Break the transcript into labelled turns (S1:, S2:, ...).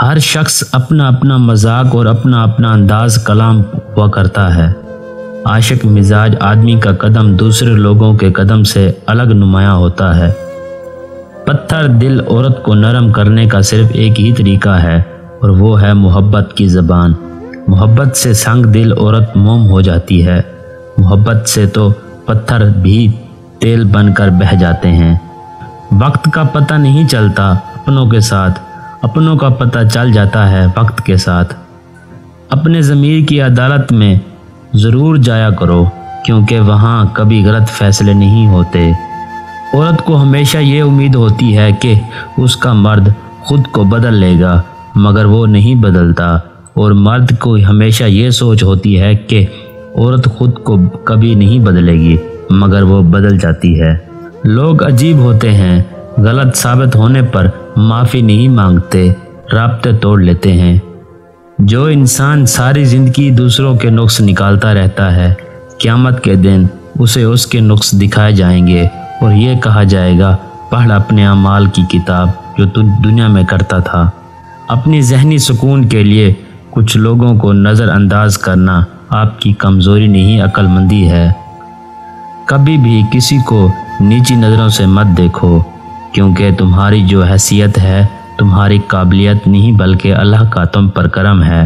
S1: ہر شخص اپنا اپنا مذاق اور اپنا اپنا انداز کلام ہوا کرتا ہے۔ عاشق مزاج آدمی کا قدم دوسرے لوگوں کے قدم سے الگ نمایاں ہوتا ہے۔ پتھر دل عورت کو نرم کرنے کا صرف ایک ہی طریقہ ہے اور وہ ہے محبت کی زبان۔ محبت سے سنگ دل عورت موم ہو جاتی ہے۔ محبت سے تو پتھر بھی تیل بن کر بہہ جاتے ہیں۔ وقت کا پتہ نہیں چلتا اپنوں کے ساتھ، اپنوں کا پتہ چل جاتا ہے وقت کے ساتھ۔ اپنے ضمیر کی عدالت میں ضرور جایا کرو، کیونکہ وہاں کبھی غلط فیصلے نہیں ہوتے۔ عورت کو ہمیشہ یہ امید ہوتی ہے کہ اس کا مرد خود کو بدل لے گا، مگر وہ نہیں بدلتا، اور مرد کو ہمیشہ یہ سوچ ہوتی ہے کہ عورت خود کو کبھی نہیں بدلے گی، مگر وہ بدل جاتی ہے۔ لوگ عجیب ہوتے ہیں، غلط ثابت ہونے پر معافی نہیں مانگتے، رابطے توڑ لیتے ہیں۔ جو انسان ساری زندگی دوسروں کے نقص نکالتا رہتا ہے، قیامت کے دن اسے اس کے نقص دکھائے جائیں گے اور یہ کہا جائے گا، پڑھ اپنے اعمال کی کتاب جو تو دنیا میں کرتا تھا۔ اپنی ذہنی سکون کے لیے کچھ لوگوں کو نظر انداز کرنا آپ کی کمزوری نہیں، عقل مندی ہے۔ کبھی بھی کسی کو نیچی نظروں سے مت دیکھو، کیونکہ تمہاری جو حیثیت ہے تمہاری قابلیت نہیں بلکہ اللہ کا تم پر کرم ہے۔